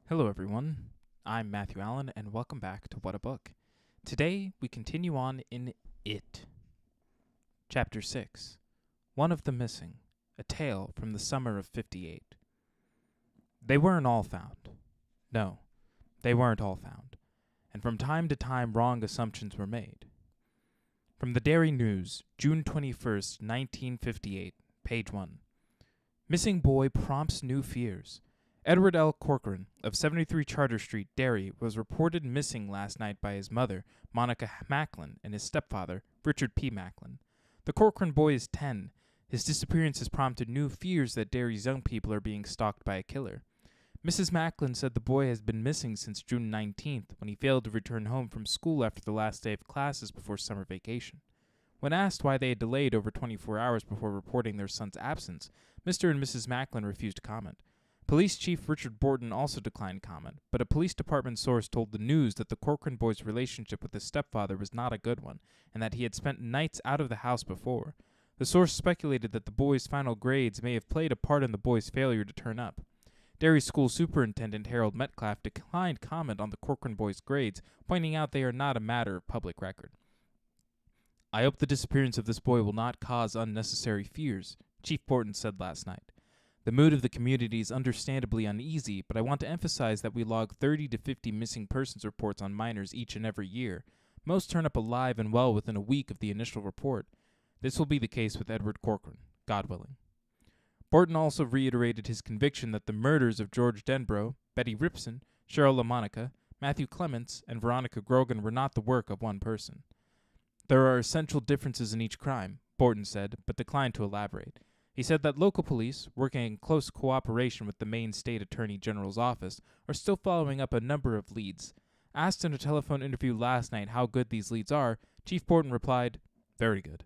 Hello everyone, I'm Matthew Allen and welcome back to What a Book. Today we continue on in It. Chapter 6, One of the Missing, a tale from the summer of 58. They weren't all found. No, they weren't all found. And from time to time wrong assumptions were made. From the Derry News, June 21st, 1958, page 1. Missing boy prompts new fears. Edward L. Corcoran of 73 Charter Street, Derry, was reported missing last night by his mother, Monica Macklin, and his stepfather, Richard P. Macklin. The Corcoran boy is 10. His disappearance has prompted new fears that Derry's young people are being stalked by a killer. Mrs. Macklin said the boy has been missing since June 19th, when he failed to return home from school after the last day of classes before summer vacation. When asked why they had delayed over 24 hours before reporting their son's absence, Mr. and Mrs. Macklin refused to comment. Police Chief Richard Borton also declined comment, but a police department source told the News that the Corcoran boy's relationship with his stepfather was not a good one, and that he had spent nights out of the house before. The source speculated that the boy's final grades may have played a part in the boy's failure to turn up. Derry School Superintendent Harold Metcalf declined comment on the Corcoran boy's grades, pointing out they are not a matter of public record. "I hope the disappearance of this boy will not cause unnecessary fears," Chief Borton said last night. "The mood of the community is understandably uneasy, but I want to emphasize that we log 30 to 50 missing persons reports on minors each and every year. Most turn up alive and well within a week of the initial report. This will be the case with Edward Corcoran, God willing." Borton also reiterated his conviction that the murders of George Denbrough, Betty Ripson, Cheryl LaMonica, Matthew Clements, and Veronica Grogan were not the work of one person. "There are essential differences in each crime," Borton said, but declined to elaborate. He said that local police, working in close cooperation with the Maine State Attorney General's office, are still following up a number of leads. Asked in a telephone interview last night how good these leads are, Chief Borton replied, "Very good."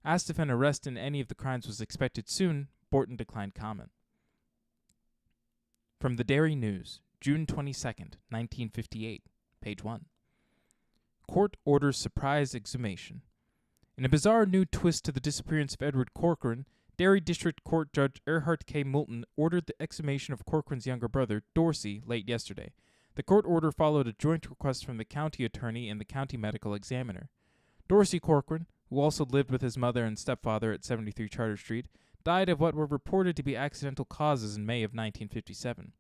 Asked if an arrest in any of the crimes was expected soon, Borton declined comment. From the Derry News, June 22nd, 1958, page 1. Court orders surprise exhumation. In a bizarre new twist to the disappearance of Edward Corcoran, Derry District Court Judge Erhard K. Moulton ordered the exhumation of Corcoran's younger brother, Dorsey, late yesterday. The court order followed a joint request from the county attorney and the county medical examiner. Dorsey Corcoran, who also lived with his mother and stepfather at 73 Charter Street, died of what were reported to be accidental causes in May of 1957.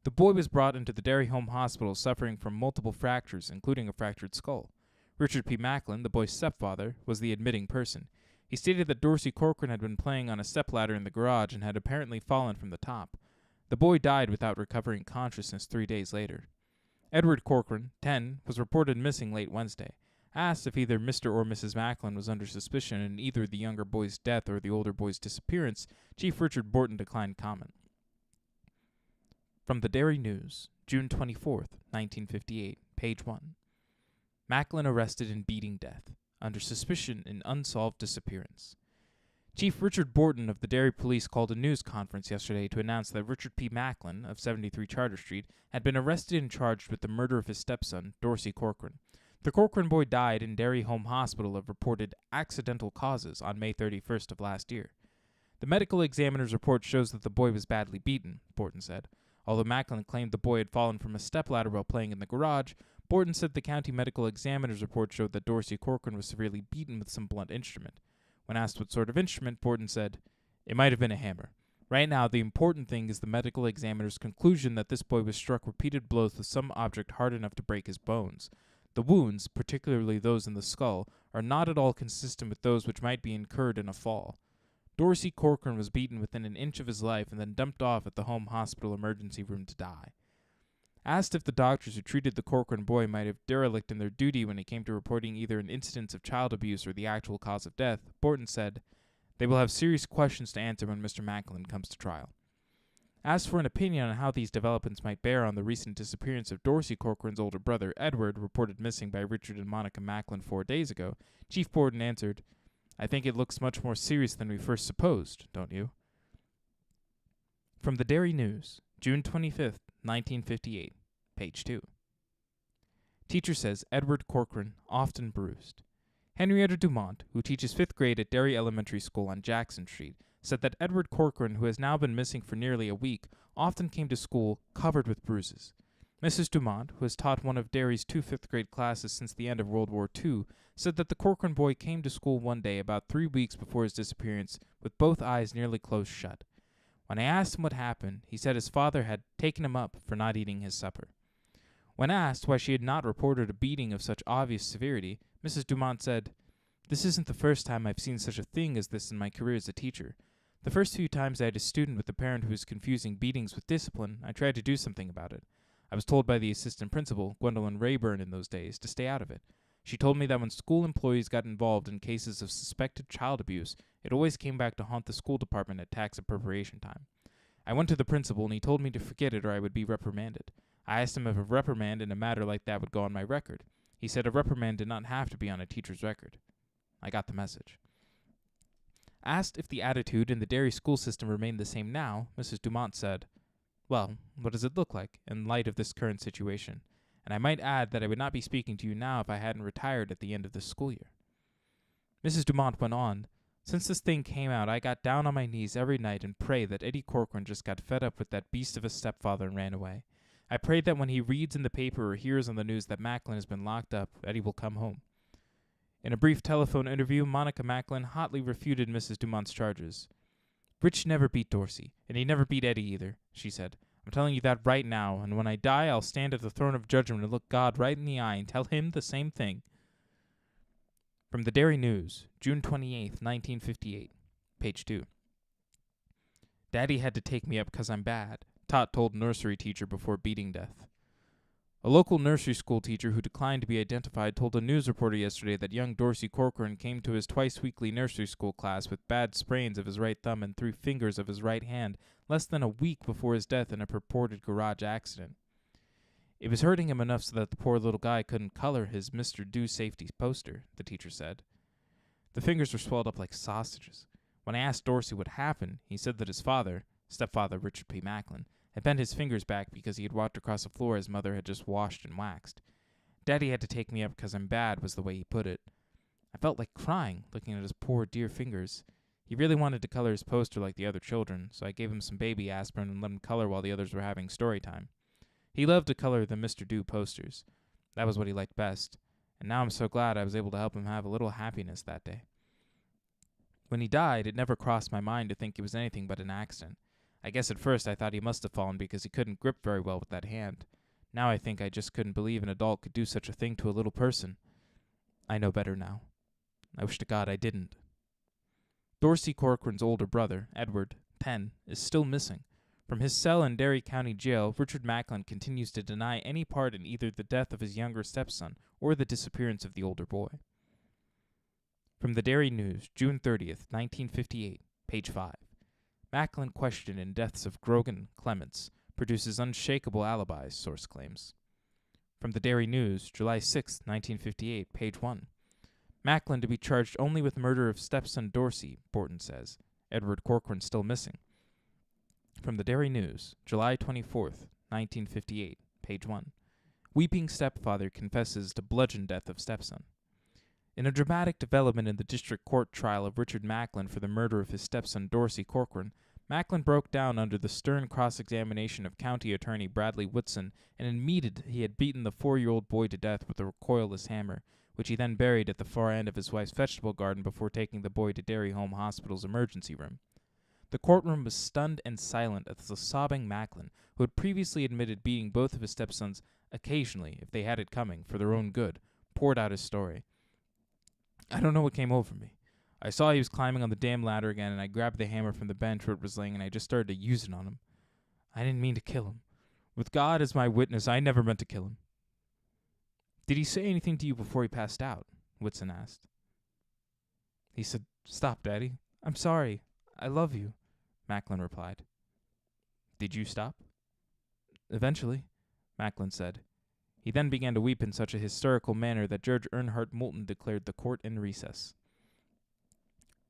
The boy was brought into the Derry Home Hospital suffering from multiple fractures, including a fractured skull. Richard P. Macklin, the boy's stepfather, was the admitting person. He stated that Dorsey Corcoran had been playing on a stepladder in the garage and had apparently fallen from the top. The boy died without recovering consciousness 3 days later. Edward Corcoran, 10, was reported missing late Wednesday. Asked if either Mr. or Mrs. Macklin was under suspicion in either the younger boy's death or the older boy's disappearance, Chief Richard Borton declined comment. From the Derry News, June 24th, 1958, page 1. Macklin arrested in beating death, under suspicion in unsolved disappearance. Chief Richard Borton of the Derry Police called a news conference yesterday to announce that Richard P. Macklin, of 73 Charter Street, had been arrested and charged with the murder of his stepson, Dorsey Corcoran. The Corcoran boy died in Derry Home Hospital of reported accidental causes on May 31st of last year. The medical examiner's report shows that the boy was badly beaten, Borton said. Although Macklin claimed the boy had fallen from a stepladder while playing in the garage, Borton said the county medical examiner's report showed that Dorsey Corcoran was severely beaten with some blunt instrument. When asked what sort of instrument, Borton said, "It might have been a hammer. Right now, the important thing is the medical examiner's conclusion that this boy was struck repeated blows with some object hard enough to break his bones. The wounds, particularly those in the skull, are not at all consistent with those which might be incurred in a fall. Dorsey Corcoran was beaten within an inch of his life and then dumped off at the home hospital emergency room to die." Asked if the doctors who treated the Corcoran boy might have derelict in their duty when it came to reporting either an incidence of child abuse or the actual cause of death, Borton said, "They will have serious questions to answer when Mr. Macklin comes to trial." Asked for an opinion on how these developments might bear on the recent disappearance of Dorsey Corcoran's older brother, Edward, reported missing by Richard and Monica Macklin 4 days ago, Chief Borton answered, "I think it looks much more serious than we first supposed, don't you?" From the Derry News, June 25th, 1958, page 2. Teacher says Edward Corcoran often bruised. Henrietta Dumont, who teaches 5th grade at Derry Elementary School on Jackson Street, said that Edward Corcoran, who has now been missing for nearly a week, often came to school covered with bruises. Mrs. Dumont, who has taught one of Derry's two fifth-grade classes since the end of World War II, said that the Corcoran boy came to school one day about 3 weeks before his disappearance with both eyes nearly closed shut. When I asked him what happened, he said his father had taken him up for not eating his supper. When asked why she had not reported a beating of such obvious severity, Mrs. Dumont said, "This isn't the first time I've seen such a thing as this in my career as a teacher. The first few times I had a student with a parent who was confusing beatings with discipline, I tried to do something about it. I was told by the assistant principal, Gwendolyn Rayburn in those days, to stay out of it. She told me that when school employees got involved in cases of suspected child abuse, it always came back to haunt the school department at tax appropriation time. I went to the principal and he told me to forget it or I would be reprimanded. I asked him if a reprimand in a matter like that would go on my record. He said a reprimand did not have to be on a teacher's record. I got the message." Asked if the attitude in the Derry school system remained the same now, Mrs. Dumont said, "Well, what does it look like, in light of this current situation? And I might add that I would not be speaking to you now if I hadn't retired at the end of this school year." Mrs. Dumont went on, "Since this thing came out, I got down on my knees every night and prayed that Eddie Corcoran just got fed up with that beast of a stepfather and ran away. I prayed that when he reads in the paper or hears on the news that Macklin has been locked up, Eddie will come home." In a brief telephone interview, Monica Macklin hotly refuted Mrs. Dumont's charges. "Rich never beat Dorsey, and he never beat Eddie either," she said. "I'm telling you that right now, and when I die, I'll stand at the throne of judgment and look God right in the eye and tell him the same thing." From the Derry News, June 28, 1958, page 2. "Daddy had to take me up 'cause I'm bad," Tot told nursery teacher before beating death. A local nursery school teacher who declined to be identified told a news reporter yesterday that young Dorsey Corcoran came to his twice-weekly nursery school class with bad sprains of his right thumb and 3 fingers of his right hand less than a week before his death in a purported garage accident. "It was hurting him enough so that the poor little guy couldn't color his Mr. Do Safety poster," the teacher said. The fingers were swelled up like sausages. When I asked Dorsey what happened, he said that his father, stepfather Richard P. Macklin, had bent his fingers back because he had walked across the floor his mother had just washed and waxed. "Daddy had to take me up 'cause I'm bad," was the way he put it. I felt like crying, looking at his poor dear fingers. He really wanted to color his poster like the other children, so I gave him some baby aspirin and let him color while the others were having story time. He loved to color the Mr. Do posters. That was what he liked best, and now I'm so glad I was able to help him have a little happiness that day. When he died, it never crossed my mind to think it was anything but an accident. I guess at first I thought he must have fallen because he couldn't grip very well with that hand. Now I think I just couldn't believe an adult could do such a thing to a little person. I know better now. I wish to God I didn't. Dorsey Corcoran's older brother, Edward, 10, is still missing. From his cell in Derry County Jail, Richard Macklin continues to deny any part in either the death of his younger stepson or the disappearance of the older boy. From the Derry News, June 30th, 1958, page 5. Macklin questioned in deaths of Grogan Clements produces unshakable alibis, source claims. From the Derry News, July 6, 1958, page 1. Macklin to be charged only with murder of stepson Dorsey, Borton says. Edward Corcoran still missing. From the Derry News, July 24, 1958, page 1. Weeping stepfather confesses to bludgeon death of stepson. In a dramatic development in the district court trial of Richard Macklin for the murder of his stepson Dorsey Corcoran, Macklin broke down under the stern cross-examination of County Attorney Bradley Woodson and admitted he had beaten the 4-year-old boy to death with a recoilless hammer, which he then buried at the far end of his wife's vegetable garden before taking the boy to Derry Home Hospital's emergency room. The courtroom was stunned and silent as the sobbing Macklin, who had previously admitted beating both of his stepsons occasionally, if they had it coming, for their own good, poured out his story. "I don't know what came over me. I saw he was climbing on the damn ladder again, and I grabbed the hammer from the bench where it was laying, and I just started to use it on him. I didn't mean to kill him. With God as my witness, I never meant to kill him." "Did he say anything to you before he passed out?" Whitson asked. "He said, 'Stop, Daddy. I'm sorry. I love you,'" Macklin replied. "Did you stop?" "Eventually," Macklin said. He then began to weep in such a hysterical manner that Judge Earnhardt Moulton declared the court in recess.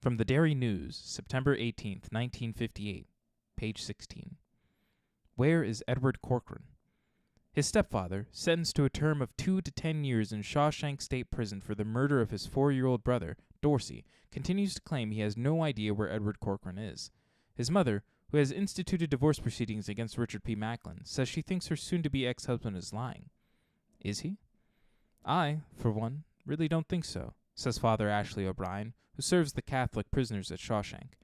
From the Derry News, September 18, 1958, page 16. Where is Edward Corcoran? His stepfather, sentenced to a term of 2 to 10 years in Shawshank State Prison for the murder of his 4-year-old brother, Dorsey, continues to claim he has no idea where Edward Corcoran is. His mother, who who has instituted divorce proceedings against Richard P. Macklin, says she thinks her soon-to-be ex-husband is lying. Is he? I, for one, really don't think so, says Father Ashley O'Brien, who serves the Catholic prisoners at Shawshank.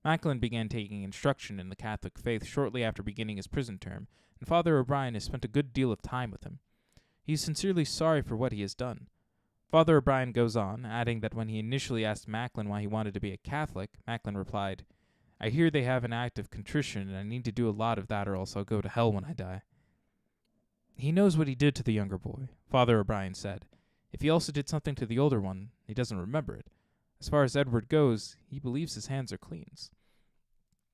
Macklin began taking instruction in the Catholic faith shortly after beginning his prison term, and Father O'Brien has spent a good deal of time with him. He is sincerely sorry for what he has done. Father O'Brien goes on, adding that when he initially asked Macklin why he wanted to be a Catholic, Macklin replied, "I hear they have an act of contrition, and I need to do a lot of that or else I'll go to hell when I die." He knows what he did to the younger boy, Father O'Brien said. If he also did something to the older one, he doesn't remember it. As far as Edward goes, he believes his hands are clean.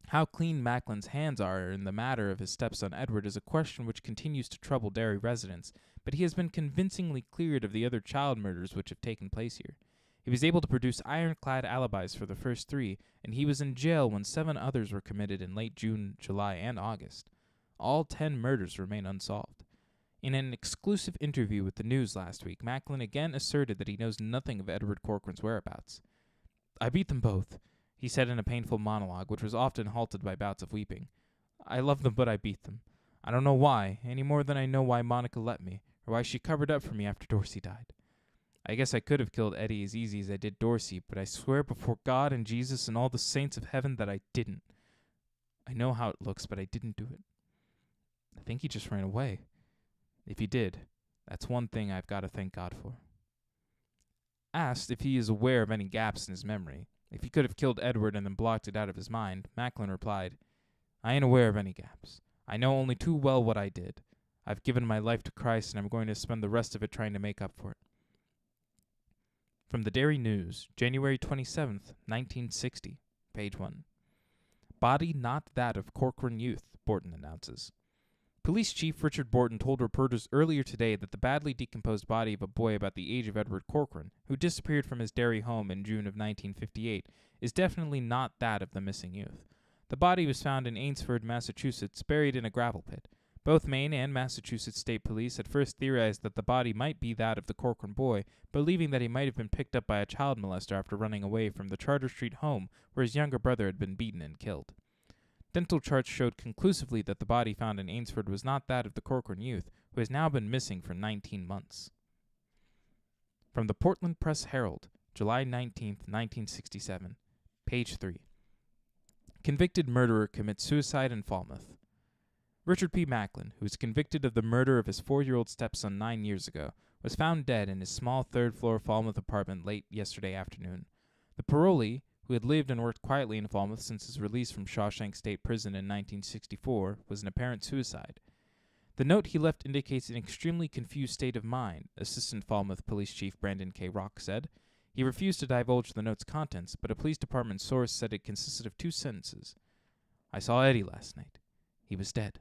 How clean Macklin's hands are in the matter of his stepson Edward is a question which continues to trouble Derry residents, but he has been convincingly cleared of the other child murders which have taken place here. He was able to produce ironclad alibis for the first 3, and he was in jail when 7 others were committed in late June, July, and August. All 10 murders remain unsolved. In an exclusive interview with the News last week, Macklin again asserted that he knows nothing of Edward Corcoran's whereabouts. "I beat them both," he said in a painful monologue, which was often halted by bouts of weeping. "I love them, but I beat them. I don't know why, any more than I know why Monica let me, or why she covered up for me after Dorsey died. I guess I could have killed Eddie as easy as I did Dorsey, but I swear before God and Jesus and all the saints of heaven that I didn't. I know how it looks, but I didn't do it. I think he just ran away. If he did, that's one thing I've got to thank God for." Asked if he is aware of any gaps in his memory, if he could have killed Edward and then blocked it out of his mind, Macklin replied, "I ain't aware of any gaps. I know only too well what I did. I've given my life to Christ, and I'm going to spend the rest of it trying to make up for it." From the Derry News, January 27th, 1960, page 1. "Body not that of Corcoran youth," Borton announces. Police Chief Richard Borton told reporters earlier today that the badly decomposed body of a boy about the age of Edward Corcoran, who disappeared from his Derry home in June of 1958, is definitely not that of the missing youth. The body was found in Ainsford, Massachusetts, buried in a gravel pit. Both Maine and Massachusetts State Police at first theorized that the body might be that of the Corcoran boy, believing that he might have been picked up by a child molester after running away from the Charter Street home where his younger brother had been beaten and killed. Dental charts showed conclusively that the body found in Ainsford was not that of the Corcoran youth, who has now been missing for 19 months. From the Portland Press Herald, July 19th, 1967, page 3. Convicted murderer commits suicide in Falmouth. Richard P. Macklin, who was convicted of the murder of his 4-year-old stepson 9 years ago, was found dead in his small third-floor Falmouth apartment late yesterday afternoon. The parolee, who had lived and worked quietly in Falmouth since his release from Shawshank State Prison in 1964, was an apparent suicide. The note he left indicates an extremely confused state of mind, Assistant Falmouth Police Chief Brandon K. Rock said. He refused to divulge the note's contents, but a police department source said it consisted of 2 sentences. "I saw Eddie last night. He was dead."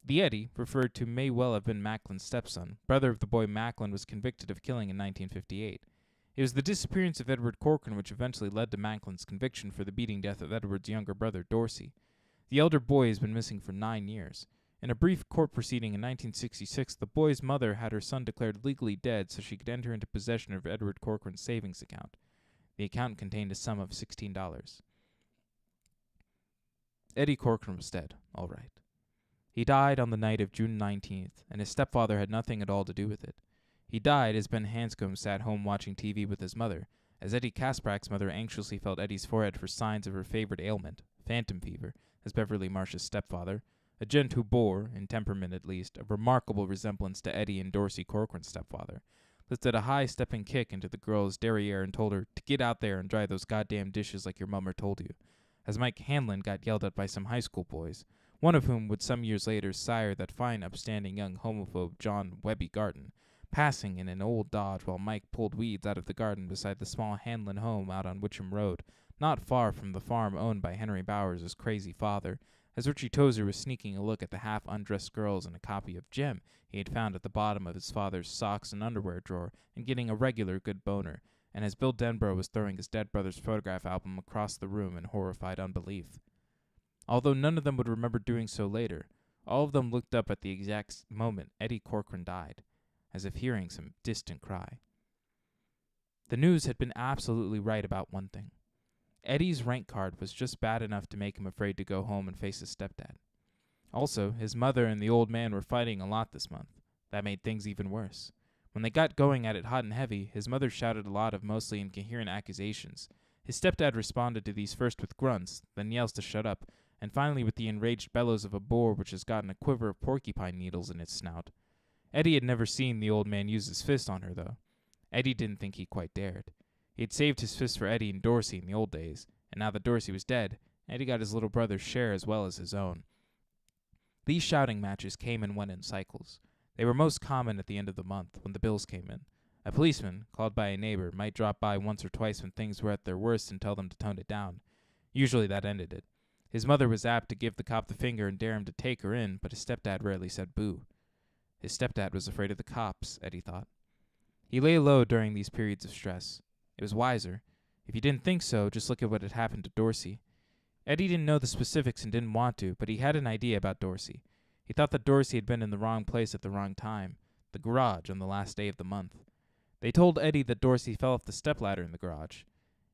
The Eddie, referred to, may well have been Macklin's stepson, brother of the boy Macklin was convicted of killing in 1958. It was the disappearance of Edward Corcoran which eventually led to Macklin's conviction for the beating death of Edward's younger brother, Dorsey. The elder boy has been missing for 9 years. In a brief court proceeding in 1966, the boy's mother had her son declared legally dead so she could enter into possession of Edward Corcoran's savings account. The account contained a sum of $16. Eddie Corcoran was dead, all right. He died on the night of June 19th, and his stepfather had nothing at all to do with it. He died as Ben Hanscom sat home watching TV with his mother, as Eddie Kasprack's mother anxiously felt Eddie's forehead for signs of her favorite ailment, phantom fever, as Beverly Marsh's stepfather, a gent who bore, in temperament at least, a remarkable resemblance to Eddie and Dorsey Corcoran's stepfather, lifted a high-stepping kick into the girl's derriere and told her to get out there and dry those goddamn dishes like your mummer told you, as Mike Hanlon got yelled at by some high school boys, one of whom would some years later sire that fine upstanding young homophobe John Webby Garton, passing in an old Dodge while Mike pulled weeds out of the garden beside the small Hanlon home out on Witcham Road, not far from the farm owned by Henry Bowers' crazy father, as Richie Tozer was sneaking a look at the half-undressed girls in a copy of Jem he had found at the bottom of his father's socks and underwear drawer and getting a regular good boner, and as Bill Denborough was throwing his dead brother's photograph album across the room in horrified unbelief. Although none of them would remember doing so later, all of them looked up at the exact moment Eddie Corcoran died, as if hearing some distant cry. The news had been absolutely right about one thing. Eddie's rank card was just bad enough to make him afraid to go home and face his stepdad. Also, his mother and the old man were fighting a lot this month. That made things even worse. When they got going at it hot and heavy, his mother shouted a lot of mostly incoherent accusations. His stepdad responded to these first with grunts, then yells to shut up, and finally with the enraged bellows of a boar which has gotten a quiver of porcupine needles in its snout. Eddie had never seen the old man use his fist on her, though. Eddie didn't think he quite dared. He had saved his fist for Eddie and Dorsey in the old days, and now that Dorsey was dead, Eddie got his little brother's share as well as his own. These shouting matches came and went in cycles. They were most common at the end of the month, when the bills came in. A policeman, called by a neighbor, might drop by once or twice when things were at their worst and tell them to tone it down. Usually that ended it. His mother was apt to give the cop the finger and dare him to take her in, but his stepdad rarely said boo. His stepdad was afraid of the cops, Eddie thought. He lay low during these periods of stress. It was wiser. If you didn't think so, just look at what had happened to Dorsey. Eddie didn't know the specifics and didn't want to, but he had an idea about Dorsey. He thought that Dorsey had been in the wrong place at the wrong time, the garage on the last day of the month. They told Eddie that Dorsey fell off the stepladder in the garage.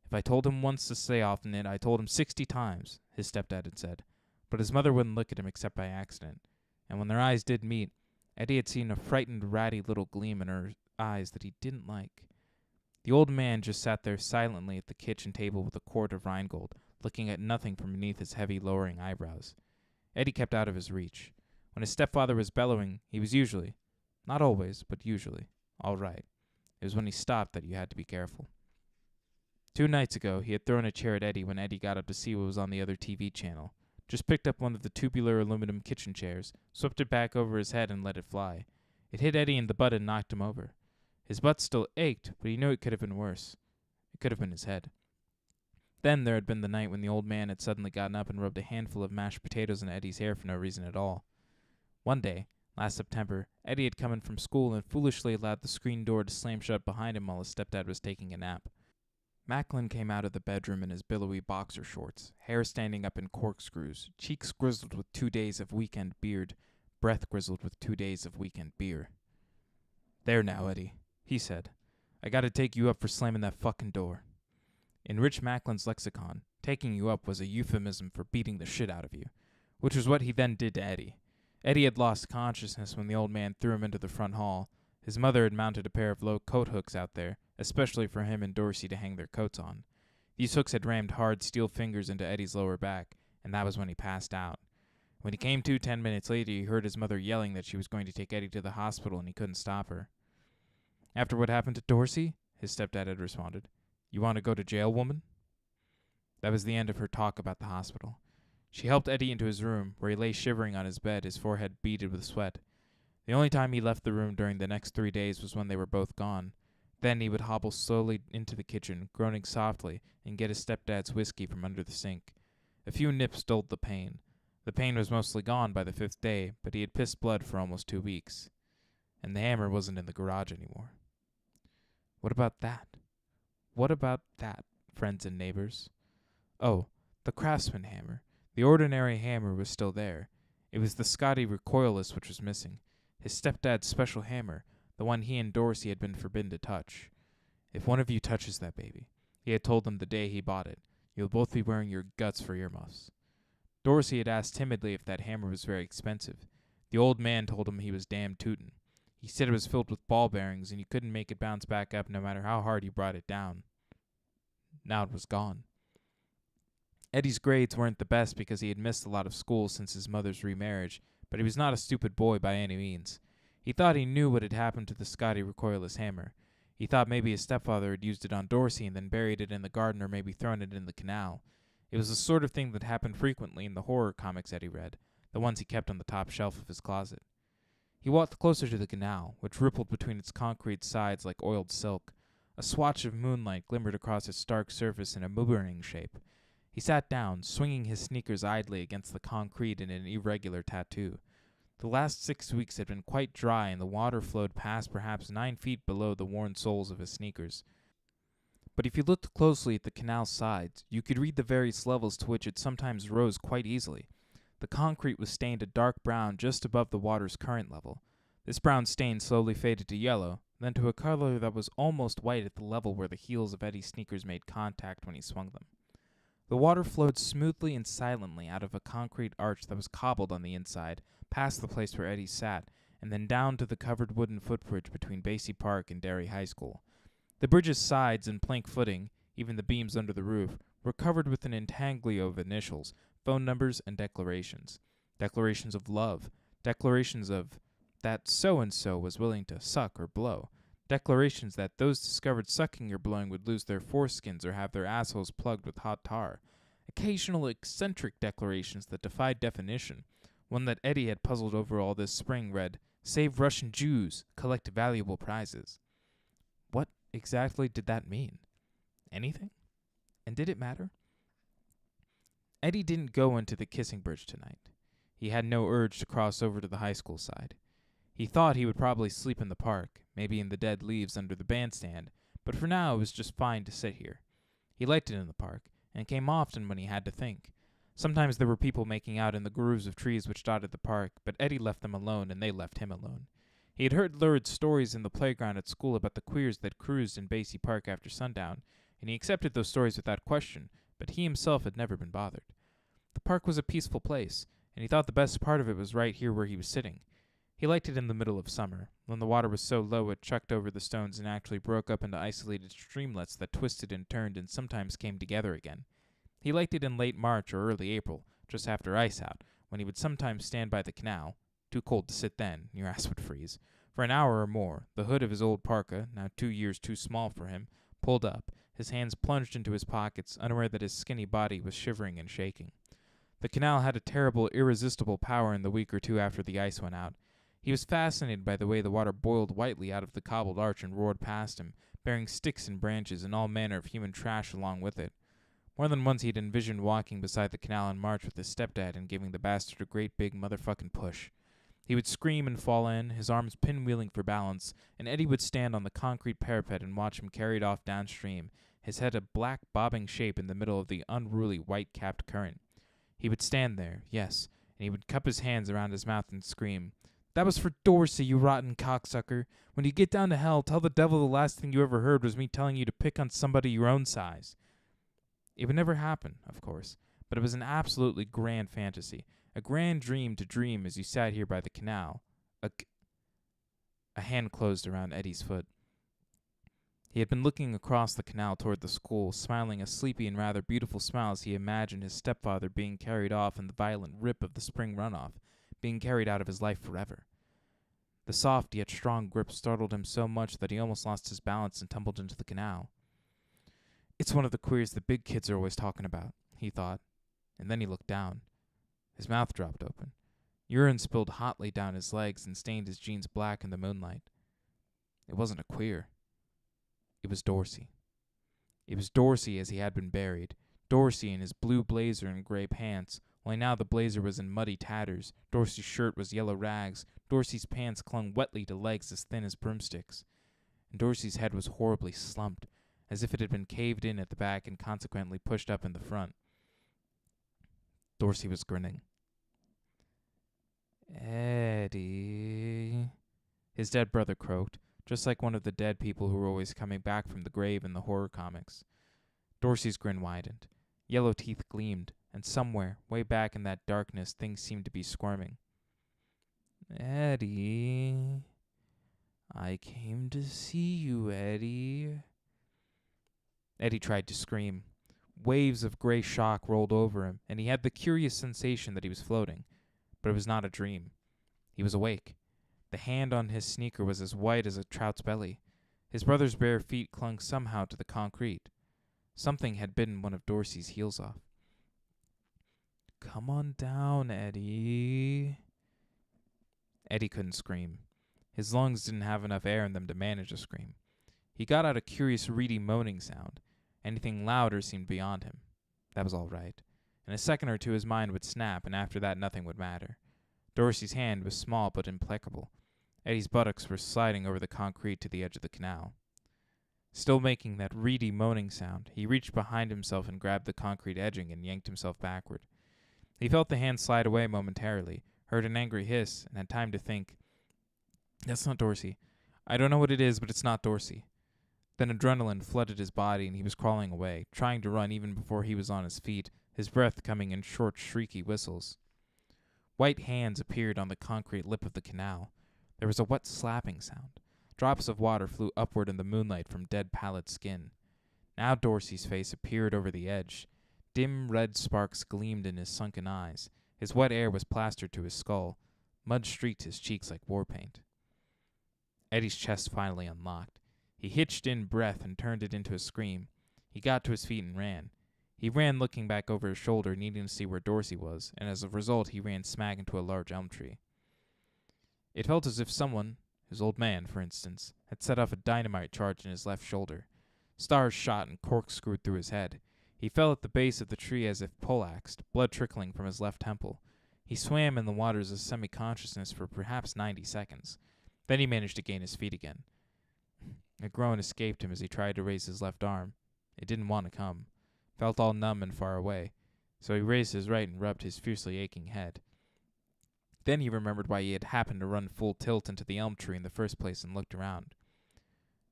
If I told him once to stay off in it, I told him 60 times, his stepdad had said. But his mother wouldn't look at him except by accident. And when their eyes did meet, Eddie had seen a frightened, ratty little gleam in her eyes that he didn't like. The old man just sat there silently at the kitchen table with a quart of Rheingold, looking at nothing from beneath his heavy, lowering eyebrows. Eddie kept out of his reach. When his stepfather was bellowing, he was usually, not always, but usually, all right. It was when he stopped that you had to be careful. 2 nights ago, he had thrown a chair at Eddie when Eddie got up to see what was on the other TV channel. Just picked up one of the tubular aluminum kitchen chairs, swept it back over his head and let it fly. It hit Eddie in the butt and knocked him over. His butt still ached, but he knew it could have been worse. It could have been his head. Then there had been the night when the old man had suddenly gotten up and rubbed a handful of mashed potatoes in Eddie's hair for no reason at all. One day, last September, Eddie had come in from school and foolishly allowed the screen door to slam shut behind him while his stepdad was taking a nap. Macklin came out of the bedroom in his billowy boxer shorts, hair standing up in corkscrews, cheeks grizzled with 2 days of weekend beard, breath grizzled with 2 days of weekend beer. "There now, Eddie," he said. "I gotta take you up for slamming that fucking door." In Rich Macklin's lexicon, taking you up was a euphemism for beating the shit out of you, which was what he then did to Eddie. Eddie had lost consciousness when the old man threw him into the front hall. His mother had mounted a pair of low coat hooks out there, especially for him and Dorsey to hang their coats on. These hooks had rammed hard steel fingers into Eddie's lower back, and that was when he passed out. When he came to 10 minutes later, he heard his mother yelling that she was going to take Eddie to the hospital and he couldn't stop her. "After what happened to Dorsey?" his stepdad had responded. "You want to go to jail, woman?" That was the end of her talk about the hospital. She helped Eddie into his room, where he lay shivering on his bed, his forehead beaded with sweat. The only time he left the room during the next 3 days was when they were both gone. Then he would hobble slowly into the kitchen, groaning softly, and get his stepdad's whiskey from under the sink. A few nips dulled the pain. The pain was mostly gone by the 5th day, but he had pissed blood for almost 2 weeks. And the hammer wasn't in the garage anymore. What about that? What about that, friends and neighbors? Oh, the craftsman hammer. The ordinary hammer was still there. It was the Scotty recoilless which was missing. His stepdad's special hammer, the one he and Dorsey had been forbidden to touch. "If one of you touches that baby," he had told them the day he bought it, "you'll both be wearing your guts for earmuffs." Dorsey had asked timidly if that hammer was very expensive. The old man told him he was damn tootin'. He said it was filled with ball bearings and you couldn't make it bounce back up no matter how hard you brought it down. Now it was gone. Eddie's grades weren't the best because he had missed a lot of school since his mother's remarriage, but he was not a stupid boy by any means. He thought he knew what had happened to the Scotty recoilless hammer. He thought maybe his stepfather had used it on Dorsey and then buried it in the garden or maybe thrown it in the canal. It was the sort of thing that happened frequently in the horror comics Eddie read, the ones he kept on the top shelf of his closet. He walked closer to the canal, which rippled between its concrete sides like oiled silk. A swatch of moonlight glimmered across its stark surface in a boomerang shape. He sat down, swinging his sneakers idly against the concrete in an irregular tattoo. The last 6 weeks had been quite dry, and the water flowed past perhaps 9 feet below the worn soles of his sneakers. But if you looked closely at the canal's sides, you could read the various levels to which it sometimes rose quite easily. The concrete was stained a dark brown just above the water's current level. This brown stain slowly faded to yellow, then to a color that was almost white at the level where the heels of Eddie's sneakers made contact when he swung them. The water flowed smoothly and silently out of a concrete arch that was cobbled on the inside, past the place where Eddie sat, and then down to the covered wooden footbridge between Basie Park and Derry High School. The bridge's sides and plank footing, even the beams under the roof, were covered with an intaglio of initials, phone numbers, and declarations. Declarations of love. Declarations of that so-and-so was willing to suck or blow. Declarations that those discovered sucking or blowing would lose their foreskins or have their assholes plugged with hot tar. Occasional eccentric declarations that defied definition. One that Eddie had puzzled over all this spring read, "Save Russian Jews, collect valuable prizes." What exactly did that mean? Anything? And did it matter? Eddie didn't go into the kissing bridge tonight. He had no urge to cross over to the high school side. He thought he would probably sleep in the park, maybe in the dead leaves under the bandstand, but for now it was just fine to sit here. He liked it in the park, and came often when he had to think. Sometimes there were people making out in the grooves of trees which dotted the park, but Eddie left them alone and they left him alone. He had heard lurid stories in the playground at school about the queers that cruised in Basie Park after sundown, and he accepted those stories without question, but he himself had never been bothered. The park was a peaceful place, and he thought the best part of it was right here where he was sitting. He liked it in the middle of summer, when the water was so low it chucked over the stones and actually broke up into isolated streamlets that twisted and turned and sometimes came together again. He liked it in late March or early April, just after ice out, when he would sometimes stand by the canal, too cold to sit then, your ass would freeze, for an hour or more, the hood of his old parka, now 2 years too small for him, pulled up, his hands plunged into his pockets, unaware that his skinny body was shivering and shaking. The canal had a terrible, irresistible power in the week or two after the ice went out. He was fascinated by the way the water boiled whitely out of the cobbled arch and roared past him, bearing sticks and branches and all manner of human trash along with it. More than once he had envisioned walking beside the canal in March with his stepdad and giving the bastard a great big motherfucking push. He would scream and fall in, his arms pinwheeling for balance, and Eddie would stand on the concrete parapet and watch him carried off downstream, his head a black bobbing shape in the middle of the unruly white-capped current. He would stand there, yes, and he would cup his hands around his mouth and scream, "That was for Dorsey, you rotten cocksucker. When you get down to hell, tell the devil the last thing you ever heard was me telling you to pick on somebody your own size." It would never happen, of course, but it was an absolutely grand fantasy, a grand dream to dream as you sat here by the canal. A hand closed around Eddie's foot. He had been looking across the canal toward the school, smiling a sleepy and rather beautiful smile as he imagined his stepfather being carried off in the violent rip of the spring runoff, being carried out of his life forever. The soft yet strong grip startled him so much that he almost lost his balance and tumbled into the canal. It's one of the queers the big kids are always talking about, he thought, and then he looked down. His mouth dropped open. Urine spilled hotly down his legs and stained his jeans black in the moonlight. It wasn't a queer. It was Dorsey. It was Dorsey as he had been buried, Dorsey in his blue blazer and gray pants, only now the blazer was in muddy tatters, Dorsey's shirt was yellow rags, Dorsey's pants clung wetly to legs as thin as broomsticks, and Dorsey's head was horribly slumped, as if it had been caved in at the back and consequently pushed up in the front. Dorsey was grinning. "Eddie," his dead brother croaked, just like one of the dead people who were always coming back from the grave in the horror comics. Dorsey's grin widened. Yellow teeth gleamed, and somewhere, way back in that darkness, things seemed to be squirming. "Eddie, I came to see you, Eddie." Eddie tried to scream. Waves of gray shock rolled over him, and he had the curious sensation that he was floating. But it was not a dream. He was awake. The hand on his sneaker was as white as a trout's belly. His brother's bare feet clung somehow to the concrete. Something had bitten one of Dorsey's heels off. "Come on down, Eddie." Eddie couldn't scream. His lungs didn't have enough air in them to manage a scream. He got out a curious reedy moaning sound. Anything louder seemed beyond him. That was all right. In a second or two his mind would snap, and after that nothing would matter. Dorsey's hand was small but implacable. Eddie's buttocks were sliding over the concrete to the edge of the canal. Still making that reedy moaning sound, he reached behind himself and grabbed the concrete edging and yanked himself backward. He felt the hand slide away momentarily, heard an angry hiss, and had time to think, "That's not Dorsey. I don't know what it is, but it's not Dorsey." Then adrenaline flooded his body and he was crawling away, trying to run even before he was on his feet, his breath coming in short, shrieky whistles. White hands appeared on the concrete lip of the canal. There was a wet slapping sound. Drops of water flew upward in the moonlight from dead pallid skin. Now Dorsey's face appeared over the edge. Dim red sparks gleamed in his sunken eyes. His wet hair was plastered to his skull. Mud streaked his cheeks like war paint. Eddie's chest finally unlocked. He hitched in breath and turned it into a scream. He got to his feet and ran. He ran looking back over his shoulder, needing to see where Dorsey was, and as a result he ran smack into a large elm tree. It felt as if someone, his old man, for instance, had set off a dynamite charge in his left shoulder. Stars shot and corkscrewed through his head. He fell at the base of the tree as if poleaxed, blood trickling from his left temple. He swam in the waters of semi-consciousness for perhaps 90 seconds. Then he managed to gain his feet again. A groan escaped him as he tried to raise his left arm. It didn't want to come. Felt all numb and far away. So he raised his right and rubbed his fiercely aching head. Then he remembered why he had happened to run full tilt into the elm tree in the first place and looked around.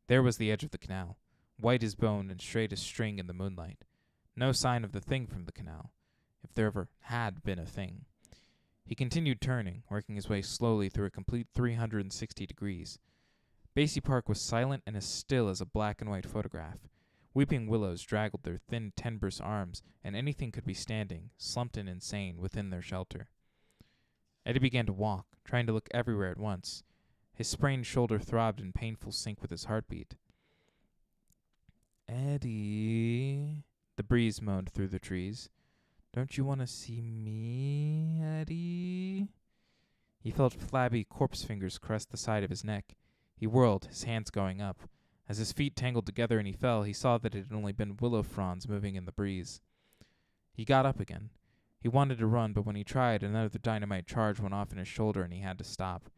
There was the edge of the canal, white as bone and straight as string in the moonlight. No sign of the thing from the canal, if there ever had been a thing. He continued turning, working his way slowly through a complete 360 degrees. Basie Park was silent and as still as a black and white photograph. Weeping willows draggled their thin, tenebrous arms, and anything could be standing, slumped and insane, within their shelter. Eddie began to walk, trying to look everywhere at once. His sprained shoulder throbbed in painful sync with his heartbeat. "Eddie," the breeze moaned through the trees. "Don't you want to see me, Eddie?" He felt flabby corpse fingers caress the side of his neck. He whirled, his hands going up. As his feet tangled together and he fell, he saw that it had only been willow fronds moving in the breeze. He got up again. He wanted to run, but when he tried, another dynamite charge went off in his shoulder and he had to stop.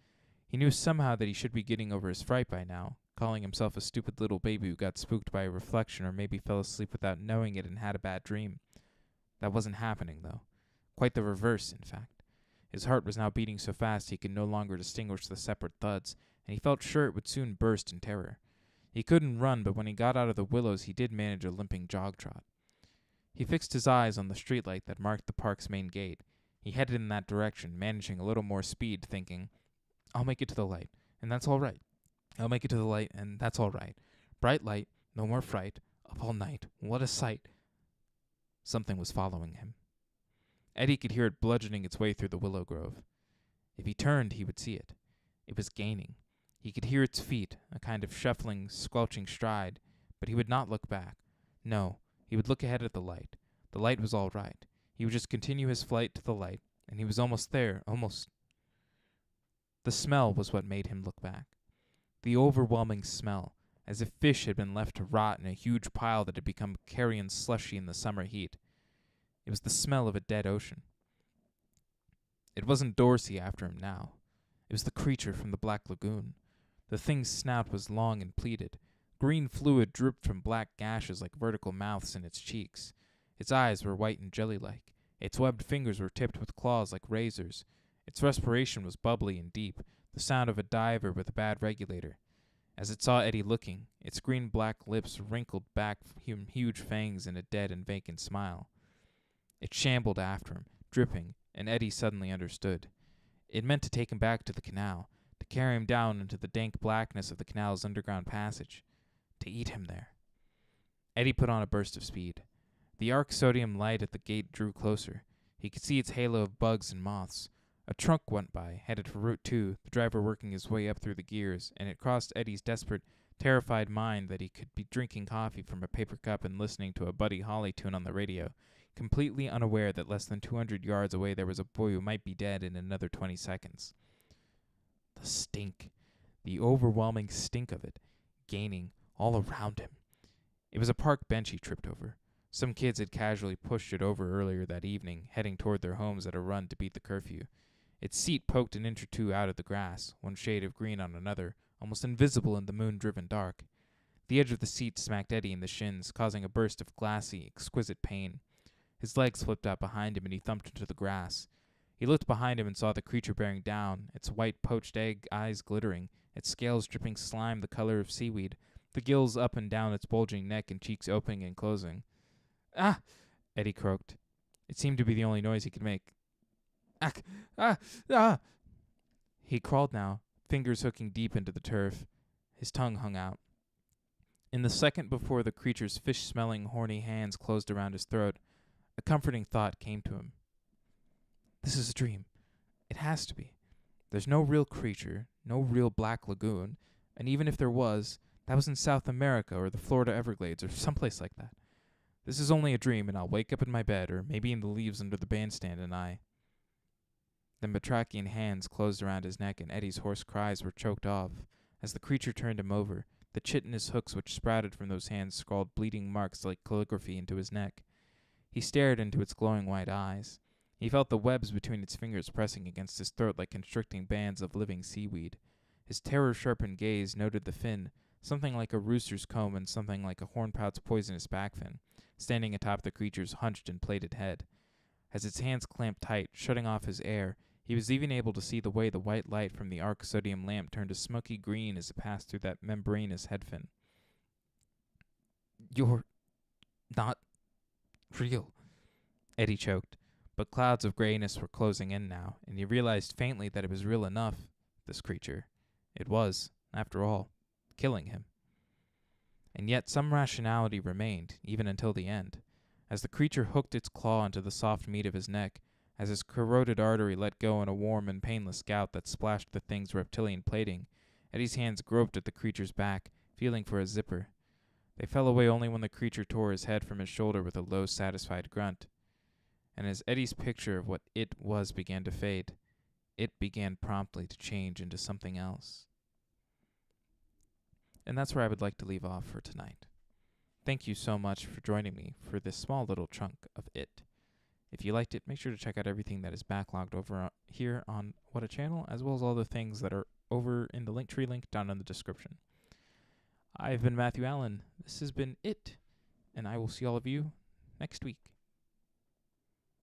He knew somehow that he should be getting over his fright by now, calling himself a stupid little baby who got spooked by a reflection or maybe fell asleep without knowing it and had a bad dream. That wasn't happening, though. Quite the reverse, in fact. His heart was now beating so fast he could no longer distinguish the separate thuds, and he felt sure it would soon burst in terror. He couldn't run, but when he got out of the willows he did manage a limping jog trot. He fixed his eyes on the streetlight that marked the park's main gate. He headed in that direction, managing a little more speed, thinking, "I'll make it to the light, and that's all right. I'll make it to the light, and that's all right. Bright light, no more fright. Up all night, what a sight." Something was following him. Eddie could hear it bludgeoning its way through the willow grove. If he turned, he would see it. It was gaining. He could hear its feet, a kind of shuffling, squelching stride, but he would not look back. No, he would look ahead at the light. The light was all right. He would just continue his flight to the light, and he was almost there, almost. The smell was what made him look back. The overwhelming smell, as if fish had been left to rot in a huge pile that had become carrion slushy in the summer heat. It was the smell of a dead ocean. It wasn't Dorsey after him now. It was the creature from the Black Lagoon. The thing's snout was long and pleated. Green fluid dripped from black gashes like vertical mouths in its cheeks. Its eyes were white and jelly-like. Its webbed fingers were tipped with claws like razors. Its respiration was bubbly and deep, the sound of a diver with a bad regulator. As it saw Eddie looking, its green-black lips wrinkled back from huge fangs in a dead and vacant smile. It shambled after him, dripping, and Eddie suddenly understood. It meant to take him back to the canal, to carry him down into the dank blackness of the canal's underground passage, to eat him there. Eddie put on a burst of speed. The arc sodium light at the gate drew closer. He could see its halo of bugs and moths. A truck went by, headed for Route 2, the driver working his way up through the gears, and it crossed Eddie's desperate, terrified mind that he could be drinking coffee from a paper cup and listening to a Buddy Holly tune on the radio, completely unaware that less than 200 yards away there was a boy who might be dead in another 20 seconds. The stink, the overwhelming stink of it, gaining all around him. It was a park bench he tripped over. Some kids had casually pushed it over earlier that evening, heading toward their homes at a run to beat the curfew. Its seat poked an inch or two out of the grass, one shade of green on another, almost invisible in the moon-driven dark. The edge of the seat smacked Eddie in the shins, causing a burst of glassy, exquisite pain. His legs flipped out behind him and he thumped into the grass. He looked behind him and saw the creature bearing down, its white poached egg eyes glittering, its scales dripping slime the color of seaweed, the gills up and down its bulging neck and cheeks opening and closing. Ah! Eddie croaked. It seemed to be the only noise he could make. Ack! Ah! Ah! He crawled now, fingers hooking deep into the turf. His tongue hung out. In the second before the creature's fish-smelling, horny hands closed around his throat, a comforting thought came to him. This is a dream. It has to be. There's no real creature, no real black lagoon, and even if there was, that was in South America or the Florida Everglades or someplace like that. This is only a dream, and I'll wake up in my bed or maybe in the leaves under the bandstand, and The batrachian hands closed around his neck, and Eddie's hoarse cries were choked off. As the creature turned him over, the chitinous hooks which sprouted from those hands scrawled bleeding marks like calligraphy into his neck. He stared into its glowing white eyes. He felt the webs between its fingers pressing against his throat like constricting bands of living seaweed. His terror-sharpened gaze noted the fin, something like a rooster's comb and something like a hornpout's poisonous back fin, standing atop the creature's hunched and plated head. As its hands clamped tight, shutting off his air, he was even able to see the way the white light from the arc sodium lamp turned a smoky green as it passed through that membranous head fin. You're not real, Eddie choked, but clouds of grayness were closing in now, and he realized faintly that it was real enough, this creature. It was, after all, killing him. And yet some rationality remained, even until the end. As the creature hooked its claw into the soft meat of his neck, as his corroded artery let go in a warm and painless gout that splashed the thing's reptilian plating, Eddie's hands groped at the creature's back, feeling for a zipper. They fell away only when the creature tore his head from his shoulder with a low, satisfied grunt. And as Eddie's picture of what it was began to fade, it began promptly to change into something else. And that's where I would like to leave off for tonight. Thank you so much for joining me for this small little chunk of it. If you liked it, make sure to check out everything that is backlogged over here on Whatta channel, as well as all the things that are over in the Linktree link down in the description. I've been Matthew Allen. This has been it, and I will see all of you next week.